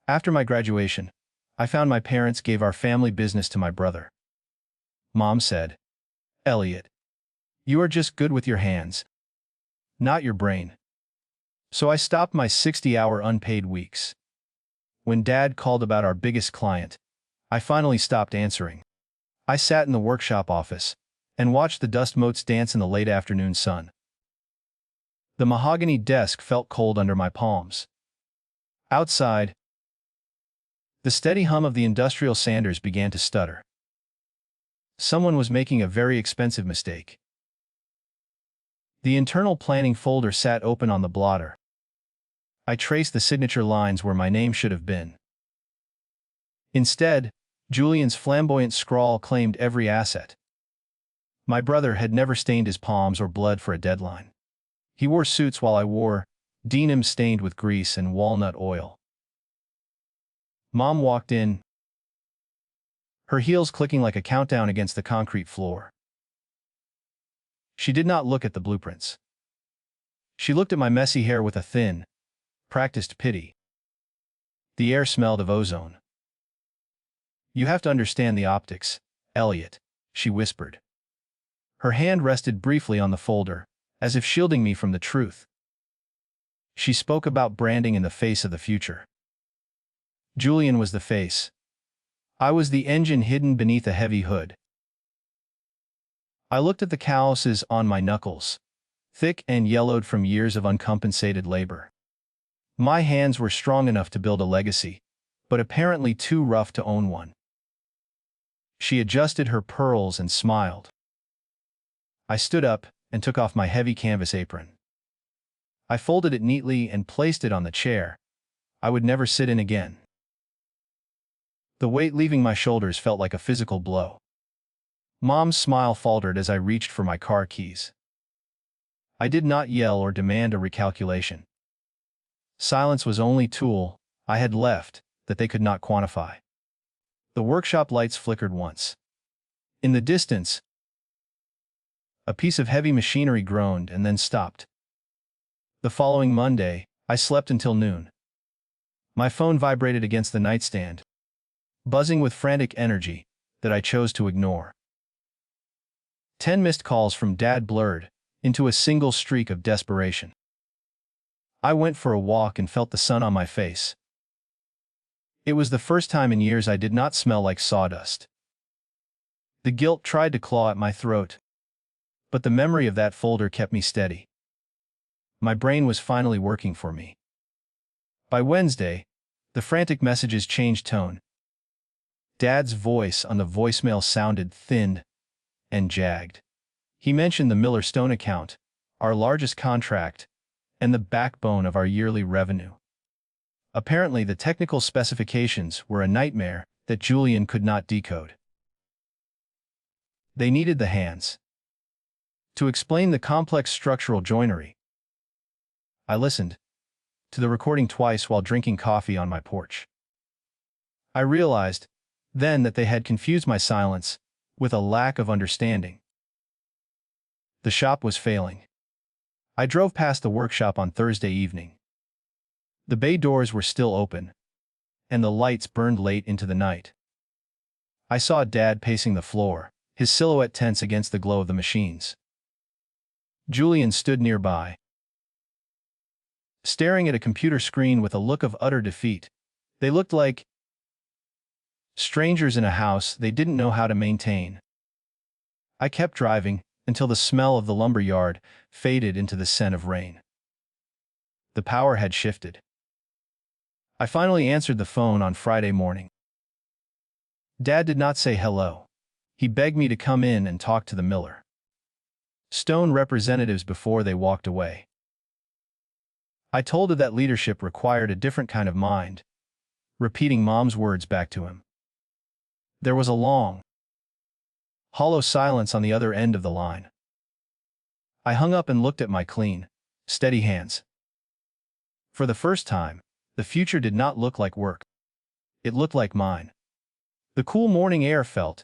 After my graduation, I found my parents gave our family business to my brother. Mom said, "Elliot, you are just good with your hands, not your brain." So I stopped my 60-hour unpaid weeks. When Dad called about our biggest client, I finally stopped answering. I sat in the workshop office and watched the dust motes dance in the late afternoon sun. The mahogany desk felt cold under my palms. Outside, the steady hum of the industrial sanders began to stutter. Someone was making a very expensive mistake. The internal planning folder sat open on the blotter. I traced the signature lines where my name should have been. Instead, Julian's flamboyant scrawl claimed every asset. My brother had never stained his palms or blood for a deadline. He wore suits while I wore denim stained with grease and walnut oil. Mom walked in, her heels clicking like a countdown against the concrete floor. She did not look at the blueprints. She looked at my messy hair with a thin, practiced pity. The air smelled of ozone. "You have to understand the optics, Elliot," she whispered. Her hand rested briefly on the folder, as if shielding me from the truth. She spoke about branding in the face of the future. Julian was the face. I was the engine hidden beneath a heavy hood. I looked at the calluses on my knuckles, thick and yellowed from years of uncompensated labor. My hands were strong enough to build a legacy, but apparently too rough to own one. She adjusted her pearls and smiled. I stood up and took off my heavy canvas apron. I folded it neatly and placed it on the chair I would never sit in again. The weight leaving my shoulders felt like a physical blow. Mom's smile faltered as I reached for my car keys. I did not yell or demand a recalculation. Silence was the only tool I had left that they could not quantify. The workshop lights flickered once. In the distance, a piece of heavy machinery groaned and then stopped. The following Monday, I slept until noon. My phone vibrated against the nightstand, buzzing with frantic energy that I chose to ignore. 10 missed calls from Dad blurred into a single streak of desperation. I went for a walk and felt the sun on my face. It was the first time in years I did not smell like sawdust. The guilt tried to claw at my throat, but the memory of that folder kept me steady. My brain was finally working for me. By Wednesday, the frantic messages changed tone. Dad's voice on the voicemail sounded thin and jagged. He mentioned the Miller Stone account, our largest contract, and the backbone of our yearly revenue. Apparently, the technical specifications were a nightmare that Julian could not decode. They needed the hands to explain the complex structural joinery. I listened to the recording twice while drinking coffee on my porch. I realized then that they had confused my silence with a lack of understanding. The shop was failing. I drove past the workshop on Thursday evening. The bay doors were still open, and the lights burned late into the night. I saw Dad pacing the floor, his silhouette tense against the glow of the machines. Julian stood nearby, staring at a computer screen with a look of utter defeat. They looked like strangers in a house they didn't know how to maintain. I kept driving until the smell of the lumber yard faded into the scent of rain. The power had shifted. I finally answered the phone on Friday morning. Dad did not say hello. He begged me to come in and talk to the Miller Stone representatives before they walked away. I told him that leadership required a different kind of mind, repeating Mom's words back to him. There was a long, hollow silence on the other end of the line. I hung up and looked at my clean, steady hands. For the first time, the future did not look like work. It looked like mine. The cool morning air felt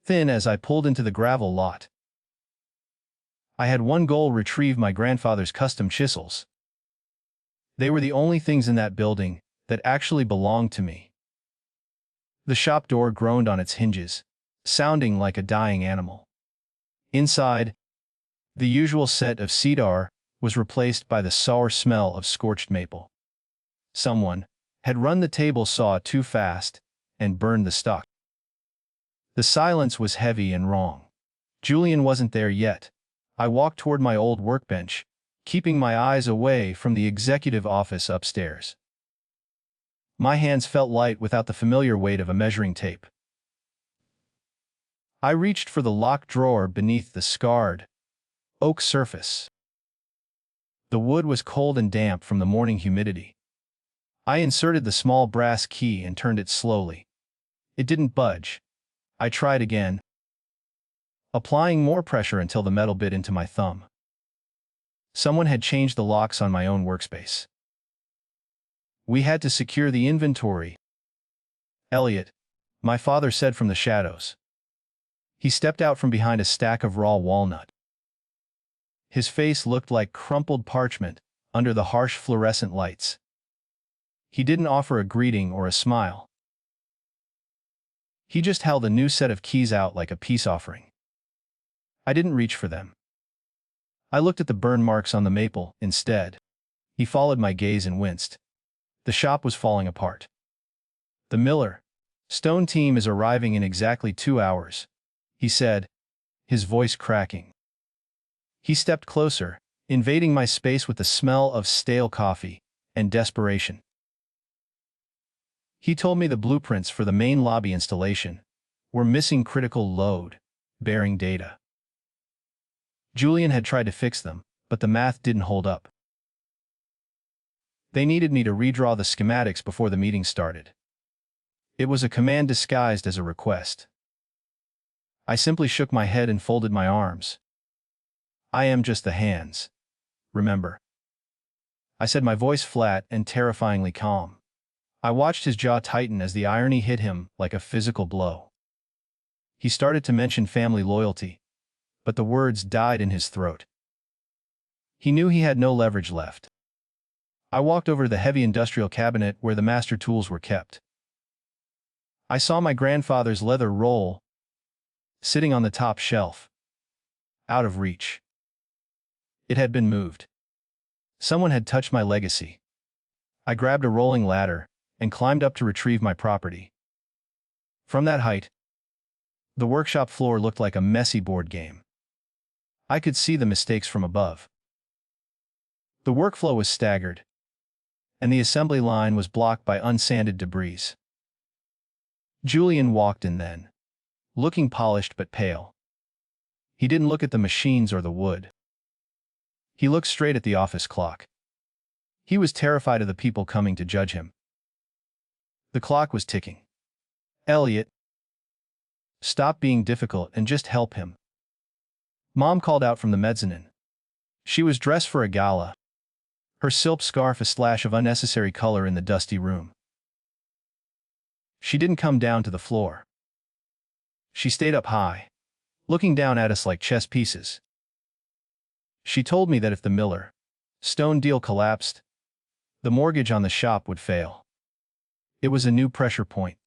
thin as I pulled into the gravel lot. I had one goal: retrieve my grandfather's custom chisels. They were the only things in that building that actually belonged to me. The shop door groaned on its hinges, sounding like a dying animal. Inside, the usual set of cedar was replaced by the sour smell of scorched maple. Someone had run the table saw too fast and burned the stock. The silence was heavy and wrong. Julian wasn't there yet. I walked toward my old workbench, keeping my eyes away from the executive office upstairs. My hands felt light without the familiar weight of a measuring tape. I reached for the locked drawer beneath the scarred oak surface. The wood was cold and damp from the morning humidity. I inserted the small brass key and turned it slowly. It didn't budge. I tried again, applying more pressure until the metal bit into my thumb. Someone had changed the locks on my own workspace. We had to secure the inventory. Elliot, my father said from the shadows. He stepped out from behind a stack of raw walnut. His face looked like crumpled parchment under the harsh fluorescent lights. He didn't offer a greeting or a smile. He just held a new set of keys out like a peace offering. I didn't reach for them. I looked at the burn marks on the maple instead. He followed my gaze and winced. The shop was falling apart. The Miller Stone team is arriving in exactly 2 hours, he said, his voice cracking. He stepped closer, invading my space with the smell of stale coffee and desperation. He told me the blueprints for the main lobby installation were missing critical load-bearing data. Julian had tried to fix them, but the math didn't hold up. They needed me to redraw the schematics before the meeting started. It was a command disguised as a request. I simply shook my head and folded my arms. I am just the hands, remember? I said, my voice flat and terrifyingly calm. I watched his jaw tighten as the irony hit him like a physical blow. He started to mention family loyalty, but the words died in his throat. He knew he had no leverage left. I walked over to the heavy industrial cabinet where the master tools were kept. I saw my grandfather's leather roll sitting on the top shelf, out of reach. It had been moved. Someone had touched my legacy. I grabbed a rolling ladder and climbed up to retrieve my property. From that height, the workshop floor looked like a messy board game. I could see the mistakes from above. The workflow was staggered, and the assembly line was blocked by unsanded debris. Julian walked in then, looking polished but pale. He didn't look at the machines or the wood. He looked straight at the office clock. He was terrified of the people coming to judge him. The clock was ticking. Elliot, stop being difficult and just help him. Mom called out from the mezzanine. She was dressed for a gala, her silk scarf a splash of unnecessary color in the dusty room. She didn't come down to the floor. She stayed up high, looking down at us like chess pieces. She told me that if the Miller Stone deal collapsed, the mortgage on the shop would fail. It was a new pressure point.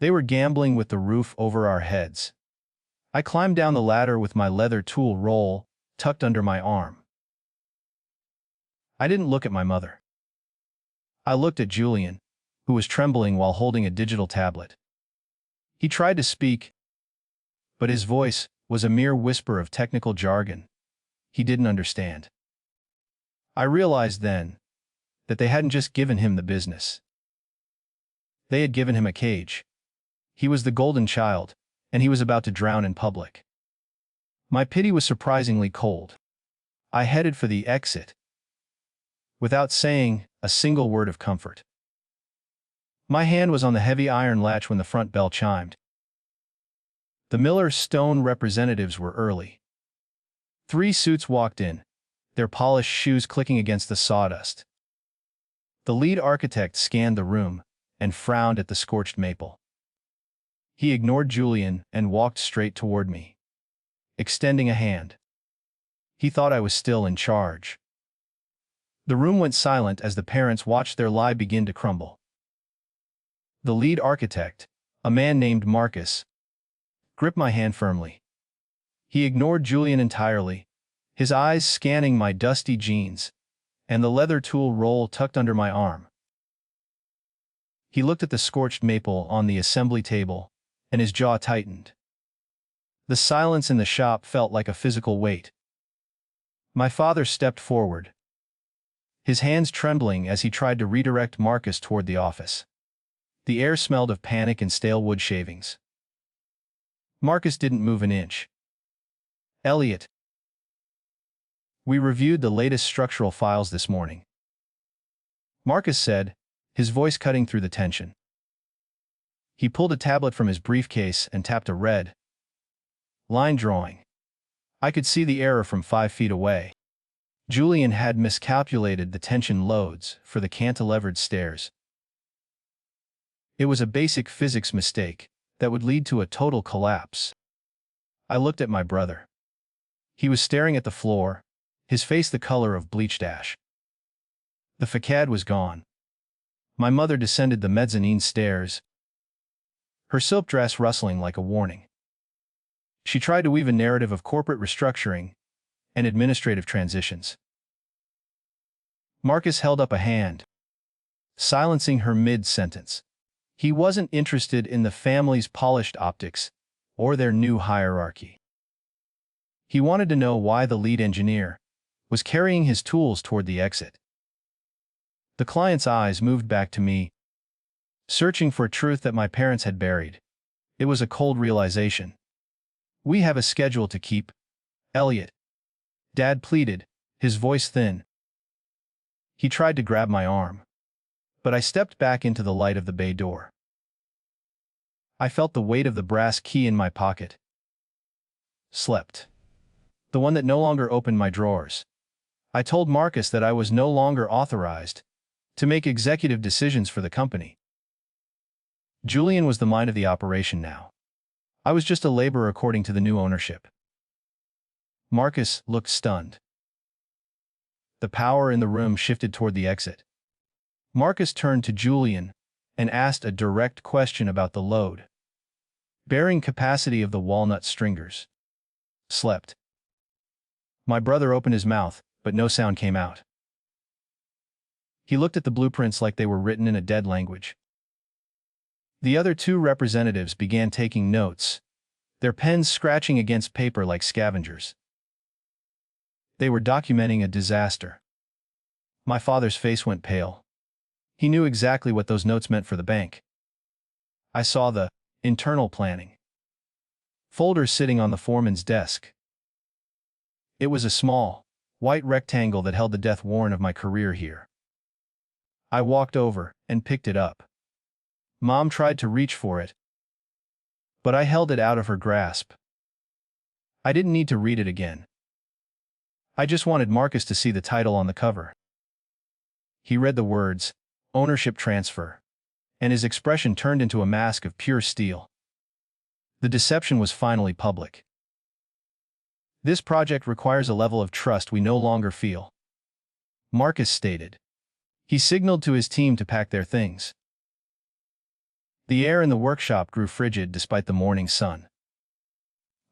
They were gambling with the roof over our heads. I climbed down the ladder with my leather tool roll tucked under my arm. I didn't look at my mother. I looked at Julian, who was trembling while holding a digital tablet. He tried to speak, but his voice was a mere whisper of technical jargon he didn't understand. I realized then that they hadn't just given him the business. They had given him a cage. He was the golden child, and he was about to drown in public. My pity was surprisingly cold. I headed for the exit, without saying a single word of comfort. My hand was on the heavy iron latch when the front bell chimed. The Miller Stone representatives were early. 3 suits walked in, their polished shoes clicking against the sawdust. The lead architect scanned the room and frowned at the scorched maple. He ignored Julian and walked straight toward me, extending a hand. He thought I was still in charge. The room went silent as the parents watched their lie begin to crumble. The lead architect, a man named Marcus, gripped my hand firmly. He ignored Julian entirely, his eyes scanning my dusty jeans and the leather tool roll tucked under my arm. He looked at the scorched maple on the assembly table, and his jaw tightened. The silence in the shop felt like a physical weight. My father stepped forward, his hands trembling as he tried to redirect Marcus toward the office. The air smelled of panic and stale wood shavings. Marcus didn't move an inch. "Elliot, we reviewed the latest structural files this morning," Marcus said, his voice cutting through the tension. He pulled a tablet from his briefcase and tapped a red line drawing. I could see the error from 5 feet away. Julian had miscalculated the tension loads for the cantilevered stairs. It was a basic physics mistake that would lead to a total collapse. I looked at my brother. He was staring at the floor, his face the color of bleached ash. The facade was gone. My mother descended the mezzanine stairs, her silk dress rustling like a warning. She tried to weave a narrative of corporate restructuring and administrative transitions. Marcus held up a hand, silencing her mid-sentence. He wasn't interested in the family's polished optics or their new hierarchy. He wanted to know why the lead engineer was carrying his tools toward the exit. The client's eyes moved back to me, searching for a truth that my parents had buried. It was a cold realization. "We have a schedule to keep, Elliot," Dad pleaded, his voice thin. He tried to grab my arm, but I stepped back into the light of the bay door. I felt the weight of the brass key in my pocket. Slept. The one that no longer opened my drawers. I told Marcus that I was no longer authorized to make executive decisions for the company. Julian was the mind of the operation now. I was just a laborer according to the new ownership. Marcus looked stunned. The power in the room shifted toward the exit. Marcus turned to Julian and asked a direct question about the load bearing capacity of the walnut stringers. Slept. My brother opened his mouth, but no sound came out. He looked at the blueprints like they were written in a dead language. The other 2 representatives began taking notes, their pens scratching against paper like scavengers. They were documenting a disaster. My father's face went pale. He knew exactly what those notes meant for the bank. I saw the internal planning folder sitting on the foreman's desk. It was a small, white rectangle that held the death warrant of my career here. I walked over and picked it up. Mom tried to reach for it, but I held it out of her grasp. I didn't need to read it again. I just wanted Marcus to see the title on the cover. He read the words, "Ownership Transfer," and his expression turned into a mask of pure steel. The deception was finally public. "This project requires a level of trust we no longer feel," Marcus stated. He signaled to his team to pack their things. The air in the workshop grew frigid despite the morning sun.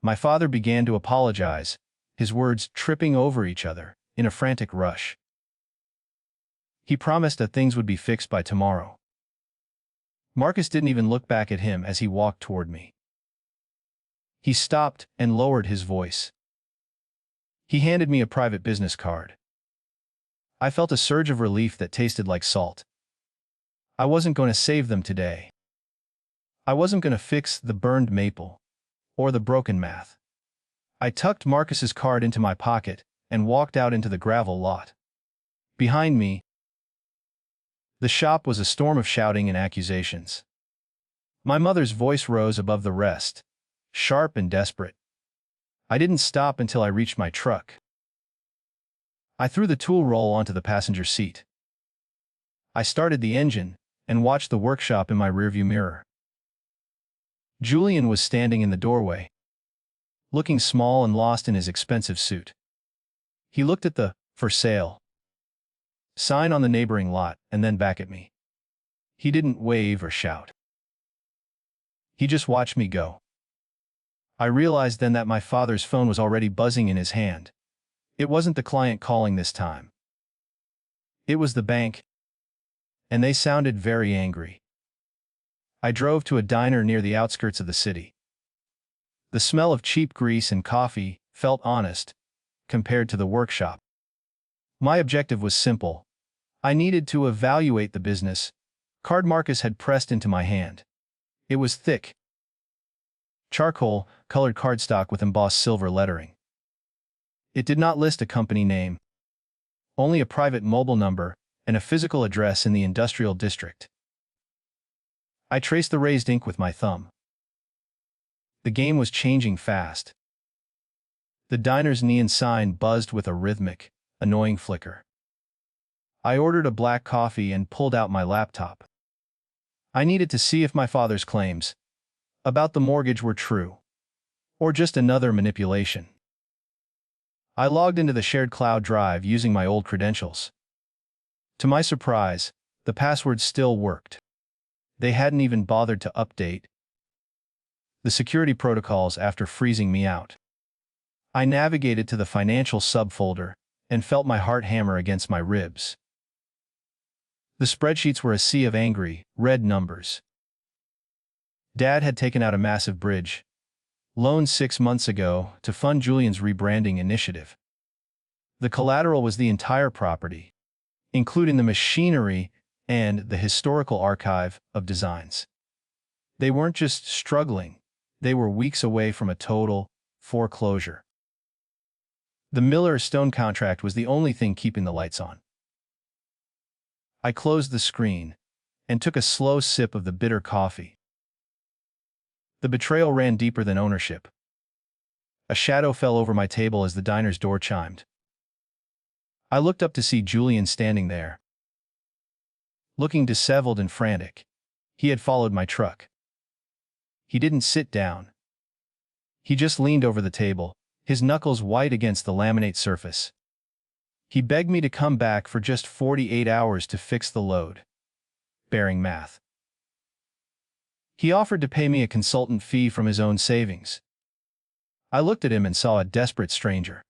My father began to apologize, his words tripping over each other in a frantic rush. He promised that things would be fixed by tomorrow. Marcus didn't even look back at him as he walked toward me. He stopped and lowered his voice. He handed me a private business card. I felt a surge of relief that tasted like salt. I wasn't going to save them today. I wasn't going to fix the burned maple or the broken math. I tucked Marcus's card into my pocket and walked out into the gravel lot. Behind me, the shop was a storm of shouting and accusations. My mother's voice rose above the rest, sharp and desperate. I didn't stop until I reached my truck. I threw the tool roll onto the passenger seat. I started the engine and watched the workshop in my rearview mirror. Julian was standing in the doorway, looking small and lost in his expensive suit. He looked at the "for sale" sign on the neighboring lot, and then back at me. He didn't wave or shout. He just watched me go. I realized then that my father's phone was already buzzing in his hand. It wasn't the client calling this time. It was the bank, and they sounded very angry. I drove to a diner near the outskirts of the city. The smell of cheap grease and coffee felt honest compared to the workshop. My objective was simple. I needed to evaluate the business. Card Marcus had pressed into my hand. It was thick. Charcoal, colored cardstock with embossed silver lettering. It did not list a company name, only a private mobile number and a physical address in the industrial district. I traced the raised ink with my thumb. The game was changing fast. The diner's neon sign buzzed with a rhythmic, annoying flicker. I ordered a black coffee and pulled out my laptop. I needed to see if my father's claims about the mortgage were true, or just another manipulation. I logged into the shared cloud drive using my old credentials. To my surprise, the password still worked. They hadn't even bothered to update the security protocols after freezing me out. I navigated to the financial subfolder and felt my heart hammer against my ribs. The spreadsheets were a sea of angry, red numbers. Dad had taken out a massive bridge loan 6 months ago to fund Julian's rebranding initiative. The collateral was the entire property, including the machinery and the historical archive of designs. They weren't just struggling, they were weeks away from a total foreclosure. The Miller Stone contract was the only thing keeping the lights on. I closed the screen and took a slow sip of the bitter coffee. The betrayal ran deeper than ownership. A shadow fell over my table as the diner's door chimed. I looked up to see Julian standing there, looking disheveled and frantic. He had followed my truck. He didn't sit down. He just leaned over the table, his knuckles white against the laminate surface. He begged me to come back for just 48 hours to fix the load. Bearing math. He offered to pay me a consultant fee from his own savings. I looked at him and saw a desperate stranger.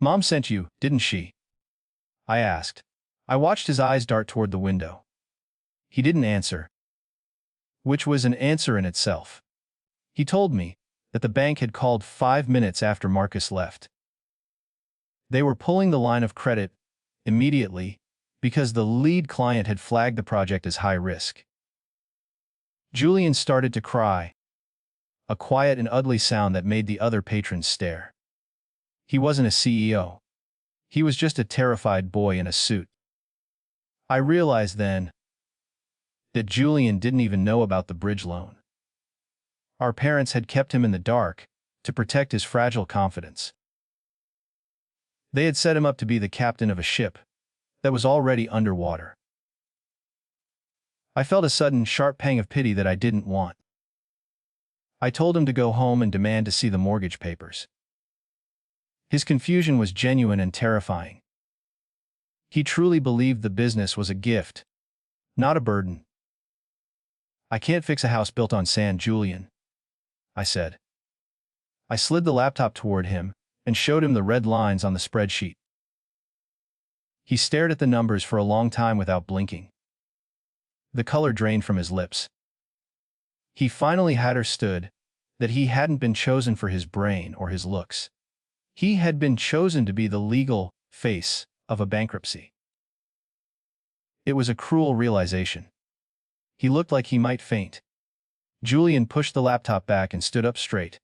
"Mom sent you, didn't she?" I asked. I watched his eyes dart toward the window. He didn't answer, which was an answer in itself. He told me that the bank had called 5 minutes after Marcus left. They were pulling the line of credit immediately because the lead client had flagged the project as high risk. Julian started to cry, a quiet and ugly sound that made the other patrons stare. He wasn't a CEO. He was just a terrified boy in a suit. I realized then that Julian didn't even know about the bridge loan. Our parents had kept him in the dark to protect his fragile confidence. They had set him up to be the captain of a ship that was already underwater. I felt a sudden, sharp pang of pity that I didn't want. I told him to go home and demand to see the mortgage papers. His confusion was genuine and terrifying. He truly believed the business was a gift, not a burden. "I can't fix a house built on sand, Julian," I said. I slid the laptop toward him and showed him the red lines on the spreadsheet. He stared at the numbers for a long time without blinking. The color drained from his lips. He finally had understood that he hadn't been chosen for his brain or his looks. He had been chosen to be the legal face of a bankruptcy. It was a cruel realization. He looked like he might faint. Julian pushed the laptop back and stood up straight.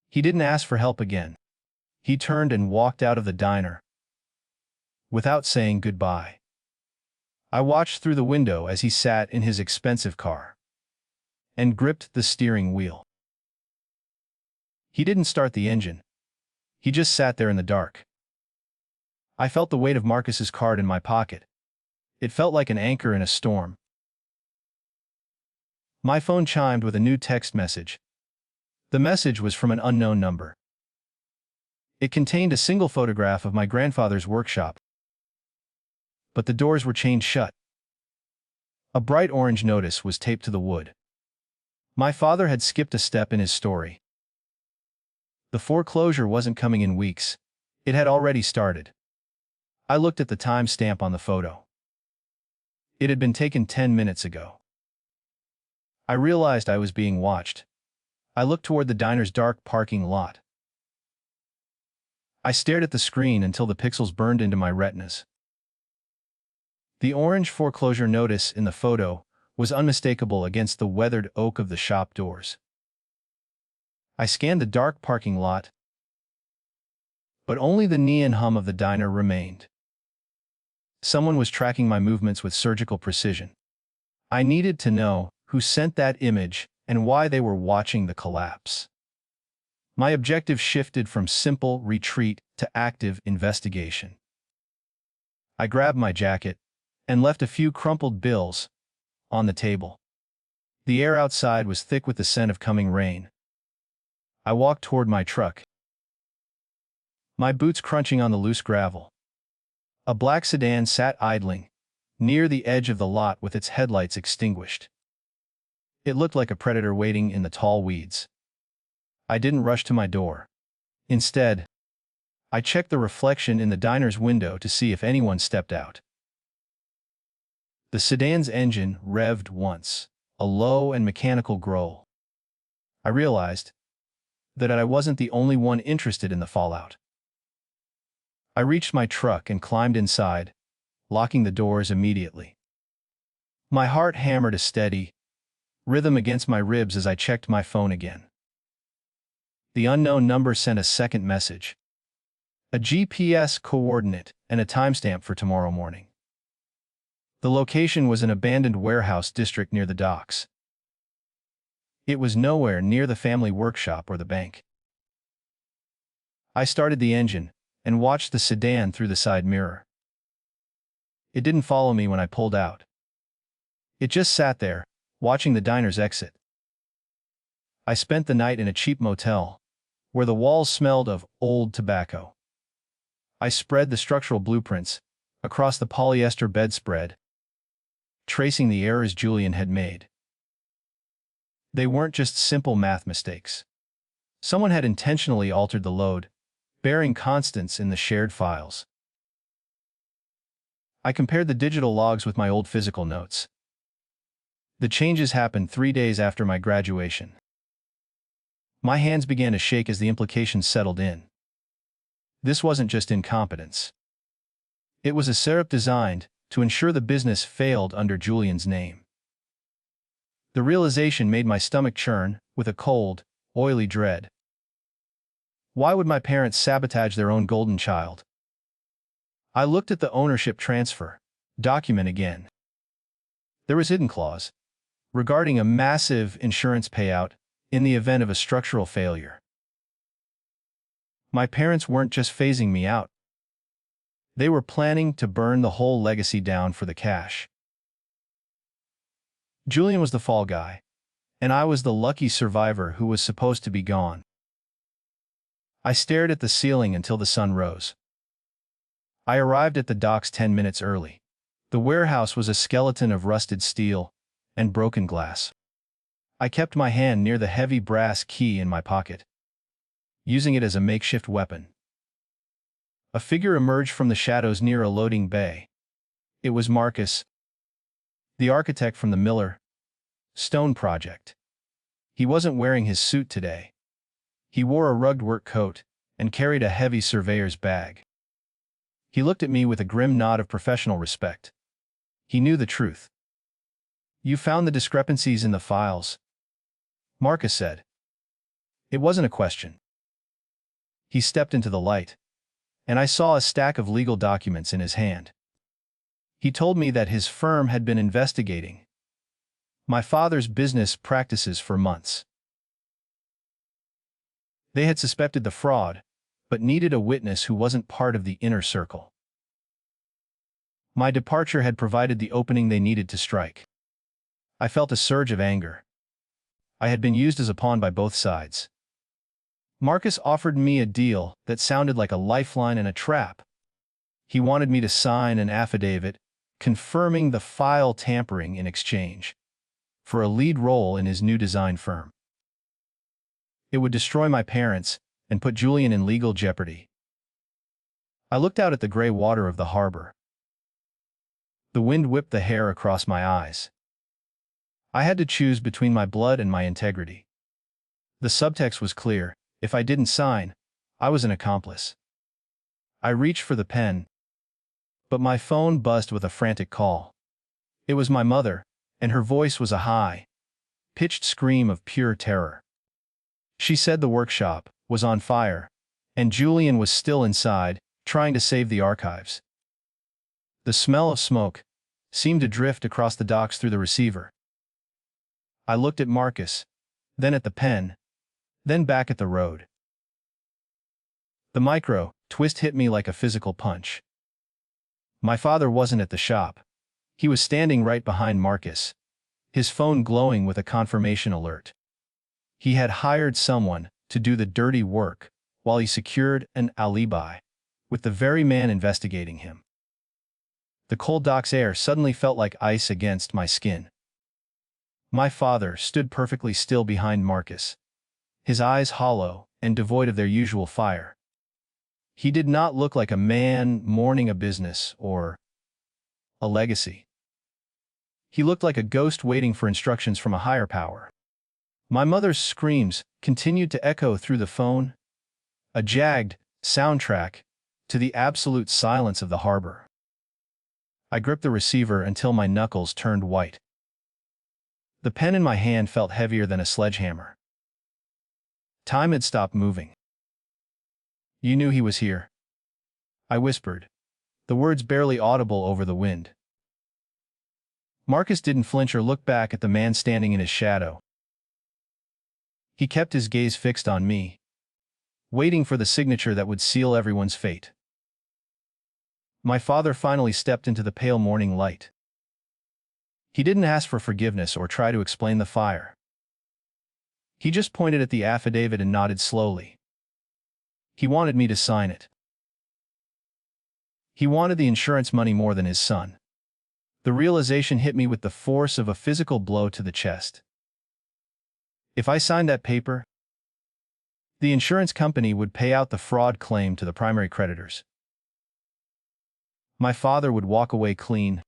He didn't ask for help again. He turned and walked out of the diner without saying goodbye. I watched through the window as he sat in his expensive car and gripped the steering wheel. He didn't start the engine. He just sat there in the dark. I felt the weight of Marcus's card in my pocket. It felt like an anchor in a storm. My phone chimed with a new text message. The message was from an unknown number. It contained a single photograph of my grandfather's workshop, but the doors were chained shut. A bright orange notice was taped to the wood. My father had skipped a step in his story. The foreclosure wasn't coming in weeks. It had already started. I looked at the time stamp on the photo. It had been taken 10 minutes ago. I realized I was being watched. I looked toward the diner's dark parking lot. I stared at the screen until the pixels burned into my retinas. The orange foreclosure notice in the photo was unmistakable against the weathered oak of the shop doors. I scanned the dark parking lot, but only the neon hum of the diner remained. Someone was tracking my movements with surgical precision. I needed to know who sent that image and why they were watching the collapse. My objective shifted from simple retreat to active investigation. I grabbed my jacket and left a few crumpled bills on the table. The air outside was thick with the scent of coming rain. I walked toward my truck, my boots crunching on the loose gravel. A black sedan sat idling near the edge of the lot with its headlights extinguished. It looked like a predator waiting in the tall weeds. I didn't rush to my door. Instead, I checked the reflection in the diner's window to see if anyone stepped out. The sedan's engine revved once, a low and mechanical growl. I realized that I wasn't the only one interested in the fallout. I reached my truck and climbed inside, locking the doors immediately. My heart hammered a steady rhythm against my ribs as I checked my phone again. The unknown number sent a second message, a GPS coordinate and a timestamp for tomorrow morning. The location was an abandoned warehouse district near the docks. It was nowhere near the family workshop or the bank. I started the engine and watched the sedan through the side mirror. It didn't follow me when I pulled out. It just sat there, watching the diner's exit. I spent the night in a cheap motel, where the walls smelled of old tobacco. I spread the structural blueprints across the polyester bedspread, tracing the errors Julian had made. They weren't just simple math mistakes. Someone had intentionally altered the load, bearing constants in the shared files. I compared the digital logs with my old physical notes. The changes happened 3 days after my graduation. My hands began to shake as the implications settled in. This wasn't just incompetence. It was a setup designed to ensure the business failed under Julian's name. The realization made my stomach churn with a cold, oily dread. Why would my parents sabotage their own golden child? I looked at the ownership transfer document again. There was a hidden clause regarding a massive insurance payout in the event of a structural failure. My parents weren't just phasing me out. They were planning to burn the whole legacy down for the cash. Julian was the fall guy, and I was the lucky survivor who was supposed to be gone. I stared at the ceiling until the sun rose. I arrived at the docks 10 minutes early. The warehouse was a skeleton of rusted steel and broken glass. I kept my hand near the heavy brass key in my pocket, using it as a makeshift weapon. A figure emerged from the shadows near a loading bay. It was Marcus, the architect from the Miller Stone project. He wasn't wearing his suit today. He wore a rugged work coat and carried a heavy surveyor's bag. He looked at me with a grim nod of professional respect. He knew the truth. "You found the discrepancies in the files," Marcus said. It wasn't a question. He stepped into the light, and I saw a stack of legal documents in his hand. He told me that his firm had been investigating my father's business practices for months. They had suspected the fraud, but needed a witness who wasn't part of the inner circle. My departure had provided the opening they needed to strike. I felt a surge of anger. I had been used as a pawn by both sides. Marcus offered me a deal that sounded like a lifeline and a trap. He wanted me to sign an affidavit confirming the file tampering in exchange for a lead role in his new design firm. It would destroy my parents and put Julian in legal jeopardy. I looked out at the gray water of the harbor. The wind whipped the hair across my eyes. I had to choose between my blood and my integrity. The subtext was clear: if I didn't sign, I was an accomplice. I reached for the pen, but my phone buzzed with a frantic call. It was my mother, and her voice was a high-pitched scream of pure terror. She said the workshop was on fire, and Julian was still inside, trying to save the archives. The smell of smoke seemed to drift across the docks through the receiver. I looked at Marcus, then at the pen, then back at the road. The micro-twist hit me like a physical punch. My father wasn't at the shop. He was standing right behind Marcus, his phone glowing with a confirmation alert. He had hired someone to do the dirty work while he secured an alibi with the very man investigating him. The cold dock's air suddenly felt like ice against my skin. My father stood perfectly still behind Marcus, his eyes hollow and devoid of their usual fire. He did not look like a man mourning a business or a legacy. He looked like a ghost waiting for instructions from a higher power. My mother's screams continued to echo through the phone, a jagged soundtrack to the absolute silence of the harbor. I gripped the receiver until my knuckles turned white. The pen in my hand felt heavier than a sledgehammer. Time had stopped moving. "You knew he was here," I whispered, the words barely audible over the wind. Marcus didn't flinch or look back at the man standing in his shadow. He kept his gaze fixed on me, waiting for the signature that would seal everyone's fate. My father finally stepped into the pale morning light. He didn't ask for forgiveness or try to explain the fire. He just pointed at the affidavit and nodded slowly. He wanted me to sign it. He wanted the insurance money more than his son. The realization hit me with the force of a physical blow to the chest. If I signed that paper, the insurance company would pay out the fraud claim to the primary creditors. My father would walk away clean,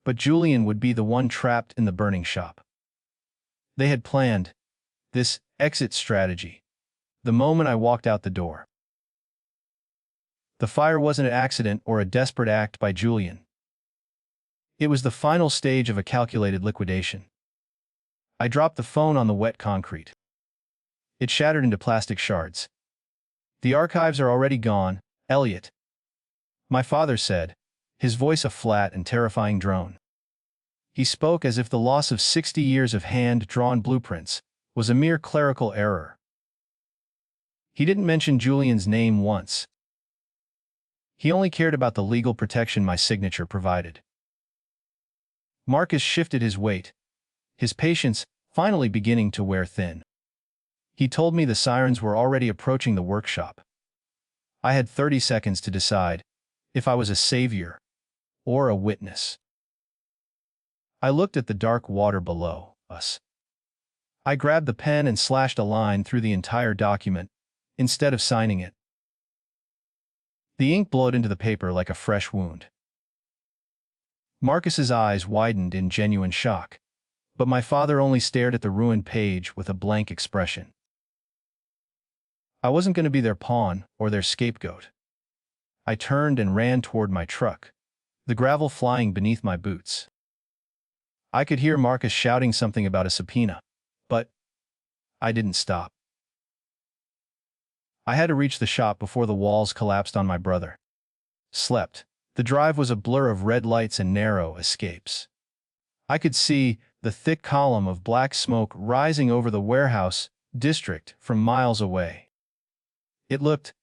but Julian would be the one trapped in the burning shop. They had planned this exit strategy the moment I walked out the door. The fire wasn't an accident or a desperate act by Julian. It was the final stage of a calculated liquidation. I dropped the phone on the wet concrete. It shattered into plastic shards. "The archives are already gone, Elliot," my father said, his voice a flat and terrifying drone. He spoke as if the loss of 60 years of hand-drawn blueprints was a mere clerical error. He didn't mention Julian's name once. He only cared about the legal protection my signature provided. Marcus shifted his weight, his patience finally beginning to wear thin. He told me the sirens were already approaching the workshop. I had 30 seconds to decide if I was a savior or a witness. I looked at the dark water below us. I grabbed the pen and slashed a line through the entire document, instead of signing it. The ink blowed into the paper like a fresh wound. Marcus's eyes widened in genuine shock, but my father only stared at the ruined page with a blank expression. I wasn't going to be their pawn or their scapegoat. I turned and ran toward my truck, the gravel flying beneath my boots. I could hear Marcus shouting something about a subpoena, but I didn't stop. I had to reach the shop before the walls collapsed on my brother. Slept. The drive was a blur of red lights and narrow escapes. I could see the thick column of black smoke rising over the warehouse district from miles away. It looked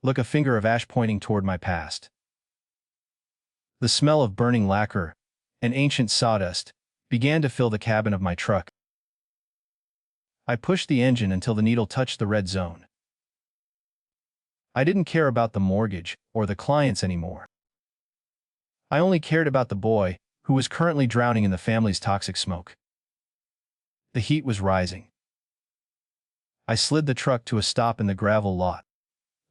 like a finger of ash pointing toward my past. The smell of burning lacquer and ancient sawdust began to fill the cabin of my truck. I pushed the engine until the needle touched the red zone. I didn't care about the mortgage or the clients anymore. I only cared about the boy, who was currently drowning in the family's toxic smoke. The heat was rising. I slid the truck to a stop in the gravel lot.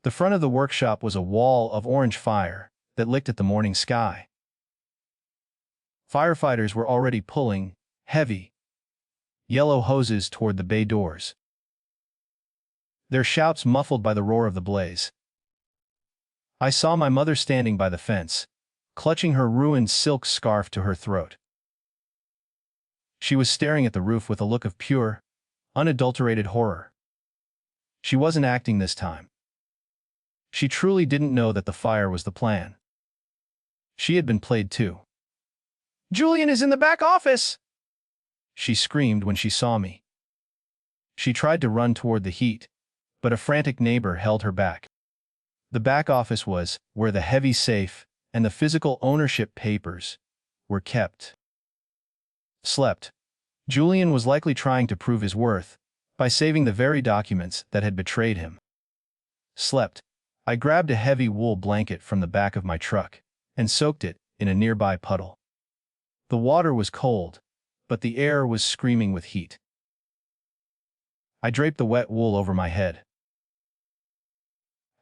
The front of the workshop was a wall of orange fire that licked at the morning sky. Firefighters were already pulling heavy, yellow hoses toward the bay doors, their shouts muffled by the roar of the blaze. I saw my mother standing by the fence, clutching her ruined silk scarf to her throat. She was staring at the roof with a look of pure, unadulterated horror. She wasn't acting this time. She truly didn't know that the fire was the plan. She had been played too. "Julian is in the back office!" she screamed when she saw me. She tried to run toward the heat, but a frantic neighbor held her back. The back office was where the heavy safe and the physical ownership papers were kept. Julian was likely trying to prove his worth by saving the very documents that had betrayed him. I grabbed a heavy wool blanket from the back of my truck and soaked it in a nearby puddle. The water was cold, but the air was screaming with heat. I draped the wet wool over my head.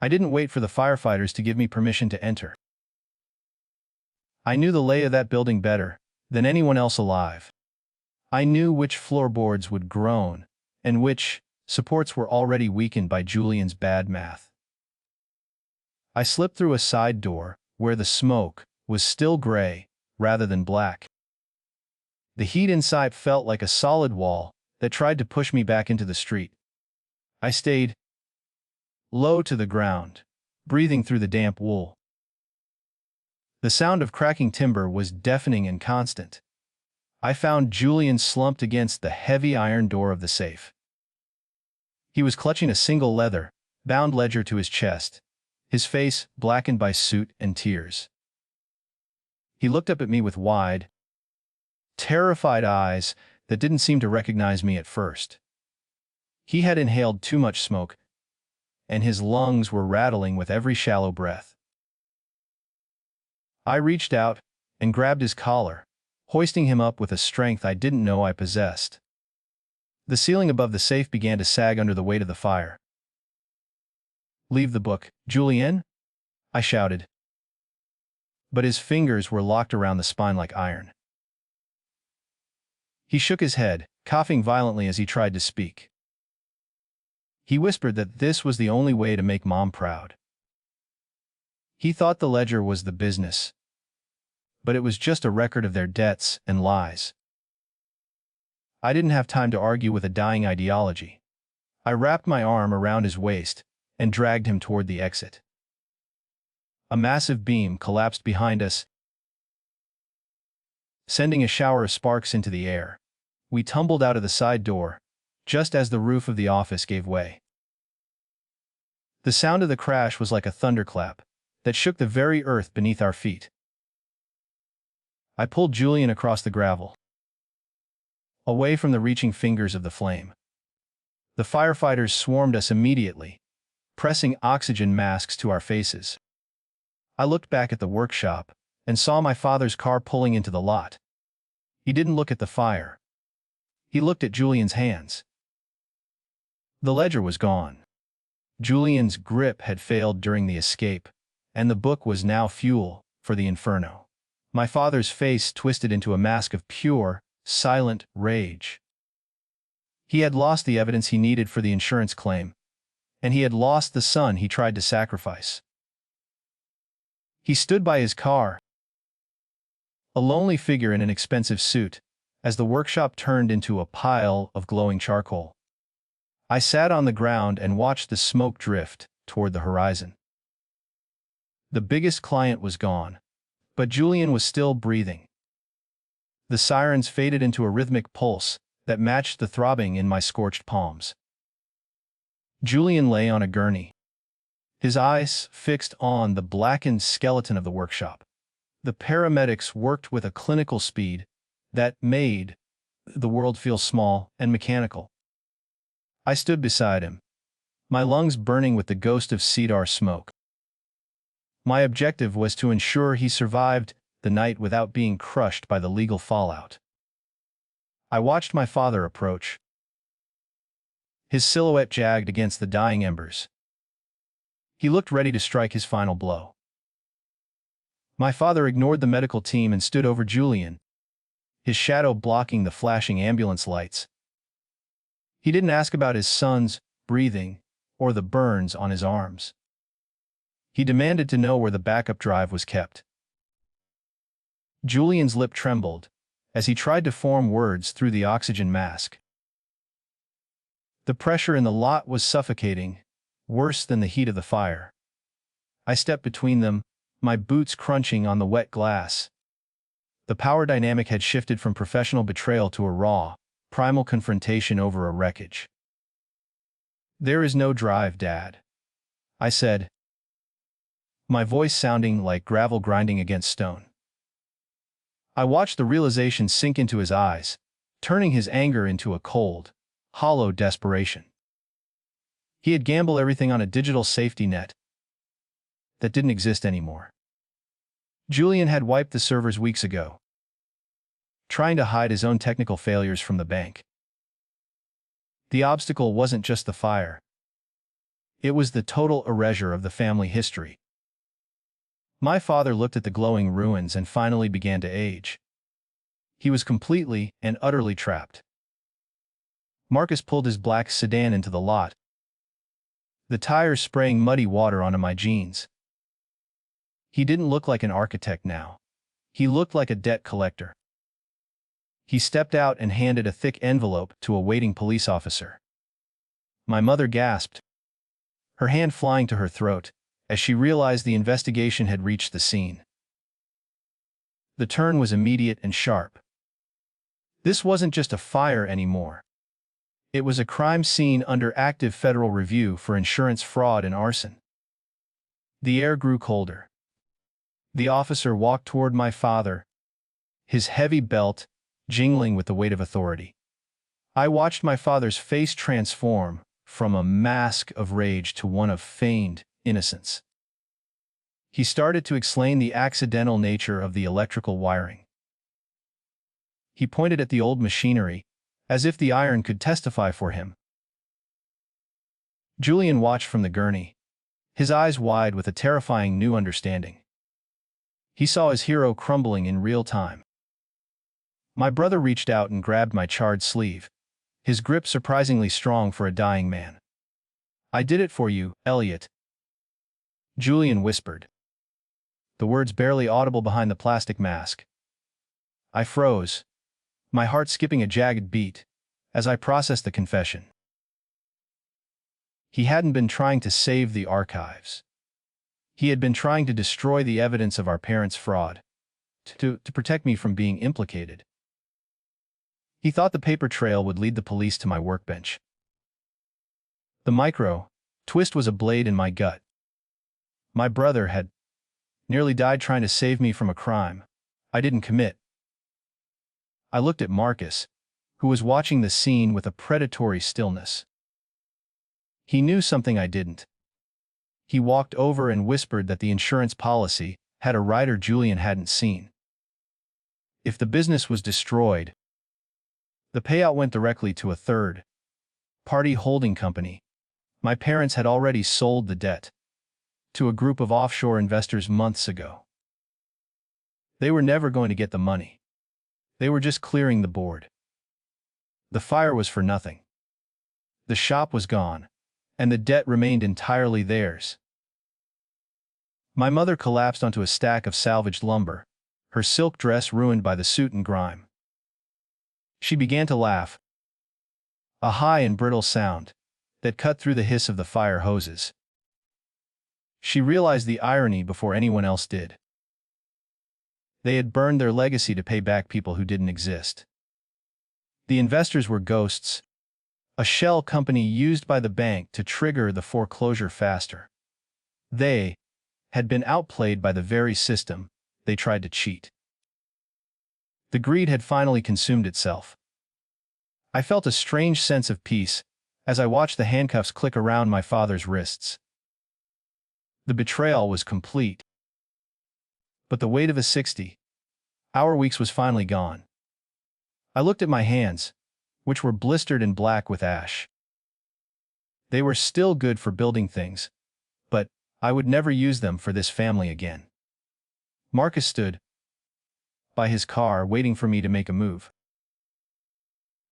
I didn't wait for the firefighters to give me permission to enter. I knew the lay of that building better than anyone else alive. I knew which floorboards would groan and which supports were already weakened by Julian's bad math. I slipped through a side door where the smoke was still gray rather than black. The heat inside felt like a solid wall that tried to push me back into the street. I stayed low to the ground, breathing through the damp wool. The sound of cracking timber was deafening and constant. I found Julian slumped against the heavy iron door of the safe. He was clutching a single leather-bound ledger to his chest, his face blackened by soot and tears. He looked up at me with wide, terrified eyes that didn't seem to recognize me at first. He had inhaled too much smoke, and his lungs were rattling with every shallow breath. I reached out and grabbed his collar, hoisting him up with a strength I didn't know I possessed. The ceiling above the safe began to sag under the weight of the fire. "Leave the book, Julian," I shouted. But his fingers were locked around the spine like iron. He shook his head, coughing violently as he tried to speak. He whispered that this was the only way to make Mom proud. He thought the ledger was the business, but it was just a record of their debts and lies. I didn't have time to argue with a dying ideology. I wrapped my arm around his waist and dragged him toward the exit. A massive beam collapsed behind us, sending a shower of sparks into the air. We tumbled out of the side door, just as the roof of the office gave way. The sound of the crash was like a thunderclap that shook the very earth beneath our feet. I pulled Julian across the gravel, away from the reaching fingers of the flame. The firefighters swarmed us immediately, pressing oxygen masks to our faces. I looked back at the workshop and saw my father's car pulling into the lot. He didn't look at the fire. He looked at Julian's hands. The ledger was gone. Julian's grip had failed during the escape, and the book was now fuel for the inferno. My father's face twisted into a mask of pure, silent rage. He had lost the evidence he needed for the insurance claim, and he had lost the son he tried to sacrifice. He stood by his car, a lonely figure in an expensive suit, as the workshop turned into a pile of glowing charcoal. I sat on the ground and watched the smoke drift toward the horizon. The biggest client was gone, but Julian was still breathing. The sirens faded into a rhythmic pulse that matched the throbbing in my scorched palms. Julian lay on a gurney, his eyes fixed on the blackened skeleton of the workshop. The paramedics worked with a clinical speed that made the world feel small and mechanical. I stood beside him, my lungs burning with the ghost of cedar smoke. My objective was to ensure he survived the night without being crushed by the legal fallout. I watched my father approach, his silhouette jagged against the dying embers. He looked ready to strike his final blow. My father ignored the medical team and stood over Julian, his shadow blocking the flashing ambulance lights. He didn't ask about his son's breathing or the burns on his arms. He demanded to know where the backup drive was kept. Julian's lip trembled as he tried to form words through the oxygen mask. The pressure in the lot was suffocating, worse than the heat of the fire. I stepped between them, my boots crunching on the wet glass. The power dynamic had shifted from professional betrayal to a raw, primal confrontation over a wreckage. "There is no drive, Dad," I said, my voice sounding like gravel grinding against stone. I watched the realization sink into his eyes, turning his anger into a cold, hollow desperation. He had gambled everything on a digital safety net that didn't exist anymore. Julian had wiped the servers weeks ago, trying to hide his own technical failures from the bank. The obstacle wasn't just the fire. It was the total erasure of the family history. My father looked at the glowing ruins and finally began to age. He was completely and utterly trapped. Marcus pulled his black sedan into the lot, the tires spraying muddy water onto my jeans. He didn't look like an architect now. He looked like a debt collector. He stepped out and handed a thick envelope to a waiting police officer. My mother gasped, her hand flying to her throat, as she realized the investigation had reached the scene. The turn was immediate and sharp. This wasn't just a fire anymore. It was a crime scene under active federal review for insurance fraud and arson. The air grew colder. The officer walked toward my father, his heavy belt jingling with the weight of authority. I watched my father's face transform from a mask of rage to one of feigned innocence. He started to explain the accidental nature of the electrical wiring. He pointed at the old machinery, as if the iron could testify for him. Julian watched from the gurney, his eyes wide with a terrifying new understanding. He saw his hero crumbling in real time. My brother reached out and grabbed my charred sleeve, his grip surprisingly strong for a dying man. "I did it for you, Elliot," Julian whispered, the words barely audible behind the plastic mask. I froze, my heart skipping a jagged beat as I processed the confession. He hadn't been trying to save the archives. He had been trying to destroy the evidence of our parents' fraud, to protect me from being implicated. He thought the paper trail would lead the police to my workbench. The twist was a blade in my gut. My brother had nearly died trying to save me from a crime I didn't commit. I looked at Marcus, who was watching the scene with a predatory stillness. He knew something I didn't. He walked over and whispered that the insurance policy had a rider Julian hadn't seen. If the business was destroyed, the payout went directly to a third-party holding company. My parents had already sold the debt to a group of offshore investors months ago. They were never going to get the money. They were just clearing the board. The fire was for nothing. The shop was gone, and the debt remained entirely theirs. My mother collapsed onto a stack of salvaged lumber, her silk dress ruined by the soot and grime. She began to laugh, a high and brittle sound that cut through the hiss of the fire hoses. She realized the irony before anyone else did. They had burned their legacy to pay back people who didn't exist. The investors were ghosts, a shell company used by the bank to trigger the foreclosure faster. They had been outplayed by the very system they tried to cheat. The greed had finally consumed itself. I felt a strange sense of peace as I watched the handcuffs click around my father's wrists. The betrayal was complete. But the weight of a Our weeks was finally gone. I looked at my hands, which were blistered and black with ash. They were still good for building things, but I would never use them for this family again. Marcus stood by his car waiting for me to make a move.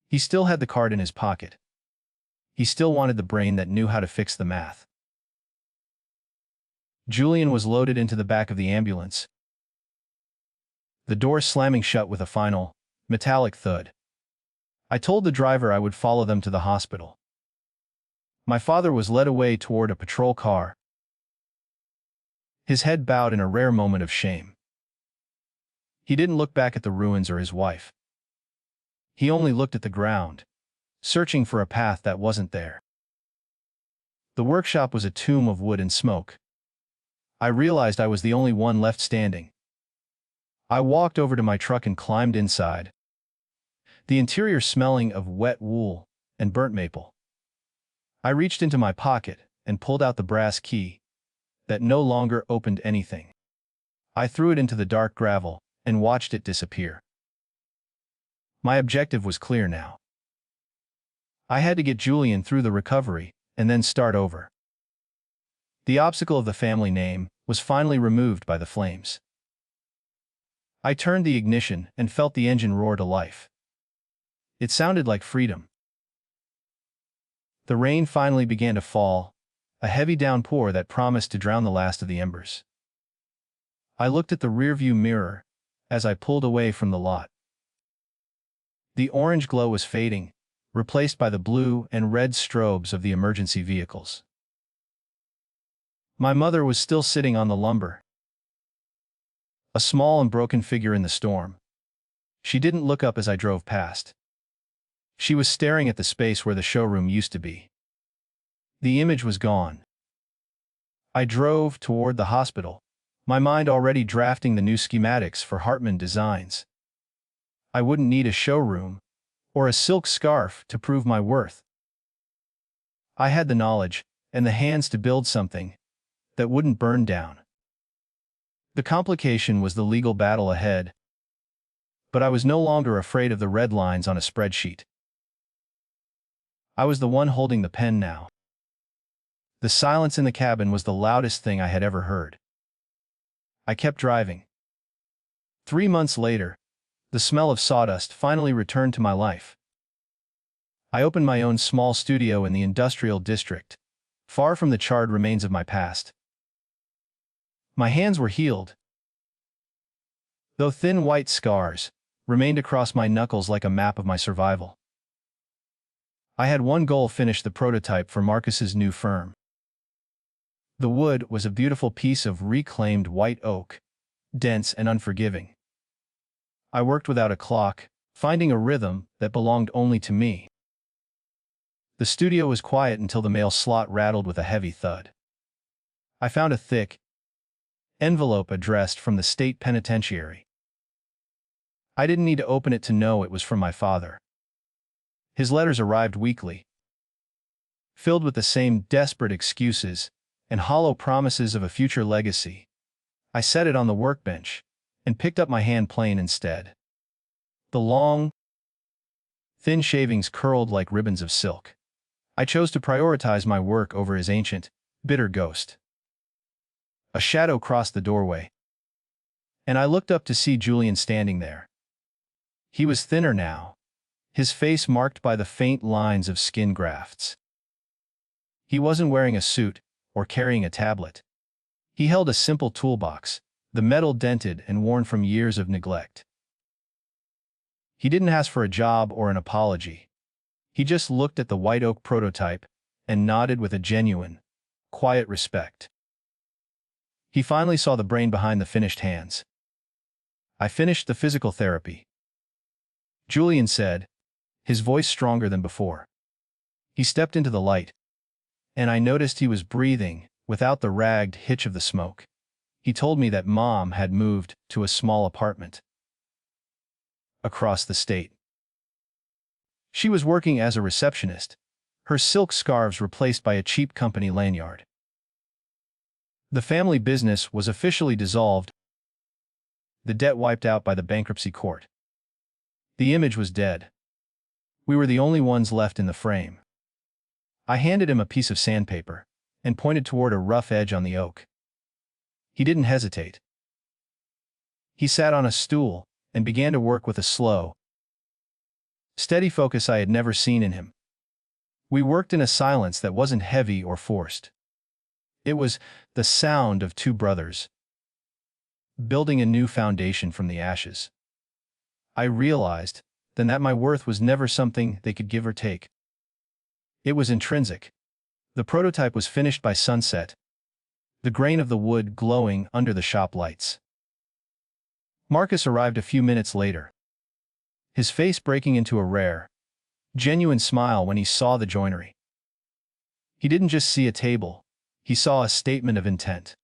He still had the card in his pocket. He still wanted the brain that knew how to fix the math. Julian was loaded into the back of the ambulance, the door slamming shut with a final, metallic thud. I told the driver I would follow them to the hospital. My father was led away toward a patrol car, his head bowed in a rare moment of shame. He didn't look back at the ruins or his wife. He only looked at the ground, searching for a path that wasn't there. The workshop was a tomb of wood and smoke. I realized I was the only one left standing. I walked over to my truck and climbed inside, the interior smelling of wet wool and burnt maple. I reached into my pocket and pulled out the brass key that no longer opened anything. I threw it into the dark gravel and watched it disappear. My objective was clear now. I had to get Julian through the recovery and then start over. The obstacle of the family name was finally removed by the flames. I turned the ignition and felt the engine roar to life. It sounded like freedom. The rain finally began to fall, a heavy downpour that promised to drown the last of the embers. I looked at the rearview mirror as I pulled away from the lot. The orange glow was fading, replaced by the blue and red strobes of the emergency vehicles. My mother was still sitting on the lumber, a small and broken figure in the storm. She didn't look up as I drove past. She was staring at the space where the showroom used to be. The image was gone. I drove toward the hospital, my mind already drafting the new schematics for Hartman Designs. I wouldn't need a showroom or a silk scarf to prove my worth. I had the knowledge and the hands to build something that wouldn't burn down. The complication was the legal battle ahead, but I was no longer afraid of the red lines on a spreadsheet. I was the one holding the pen now. The silence in the cabin was the loudest thing I had ever heard. I kept driving. 3 months later, the smell of sawdust finally returned to my life. I opened my own small studio in the industrial district, far from the charred remains of my past. My hands were healed, though thin white scars remained across my knuckles like a map of my survival. I had one goal: finish the prototype for Marcus's new firm. The wood was a beautiful piece of reclaimed white oak, dense and unforgiving. I worked without a clock, finding a rhythm that belonged only to me. The studio was quiet until the mail slot rattled with a heavy thud. I found a thick envelope addressed from the state penitentiary. I didn't need to open it to know it was from my father. His letters arrived weekly, filled with the same desperate excuses and hollow promises of a future legacy. I set it on the workbench and picked up my hand plane instead. The long, thin shavings curled like ribbons of silk. I chose to prioritize my work over his ancient, bitter ghost. A shadow crossed the doorway, and I looked up to see Julian standing there. He was thinner now, his face marked by the faint lines of skin grafts. He wasn't wearing a suit or carrying a tablet. He held a simple toolbox, the metal dented and worn from years of neglect. He didn't ask for a job or an apology. He just looked at the white oak prototype and nodded with a genuine, quiet respect. He finally saw the brain behind the finished hands. I finished the physical therapy, Julian said, his voice stronger than before. He stepped into the light, and I noticed he was breathing without the ragged hitch of the smoke. He told me that Mom had moved to a small apartment across the state. She was working as a receptionist, her silk scarves replaced by a cheap company lanyard. The family business was officially dissolved. the debt wiped out by the bankruptcy court. The image was dead. We were the only ones left in the frame. I handed him a piece of sandpaper and pointed toward a rough edge on the oak. He didn't hesitate. He sat on a stool and began to work with a slow, steady focus I had never seen in him. We worked in a silence that wasn't heavy or forced. It was the sound of two brothers building a new foundation from the ashes. I realized then that my worth was never something they could give or take. It was intrinsic. The prototype was finished by sunset, the grain of the wood glowing under the shop lights. Marcus arrived a few minutes later, his face breaking into a rare, genuine smile when he saw the joinery. He didn't just see a table, he saw a statement of intent.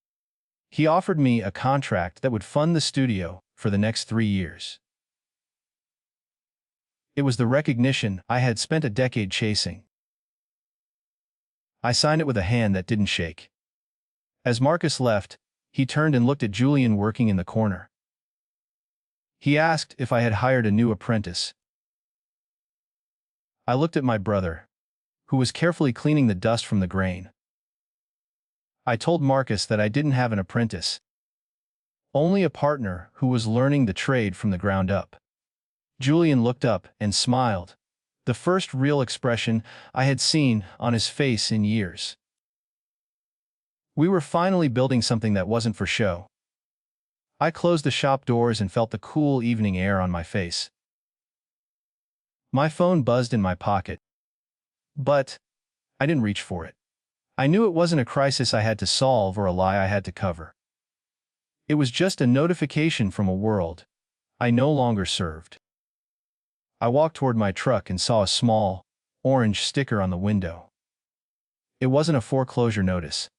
He offered me a contract that would fund the studio for the next 3 years. It was the recognition I had spent a decade chasing. I signed it with a hand that didn't shake. As Marcus left, he turned and looked at Julian working in the corner. He asked if I had hired a new apprentice. I looked at my brother, who was carefully cleaning the dust from the grain. I told Marcus that I didn't have an apprentice, only a partner who was learning the trade from the ground up. Julian looked up and smiled, the first real expression I had seen on his face in years. We were finally building something that wasn't for show. I closed the shop doors and felt the cool evening air on my face. My phone buzzed in my pocket, but I didn't reach for it. I knew it wasn't a crisis I had to solve or a lie I had to cover. It was just a notification from a world I no longer served. I walked toward my truck and saw a small, orange sticker on the window. It wasn't a foreclosure notice.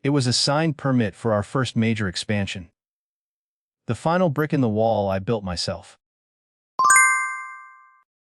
It was a signed permit for our first major expansion. The final brick in the wall I built myself.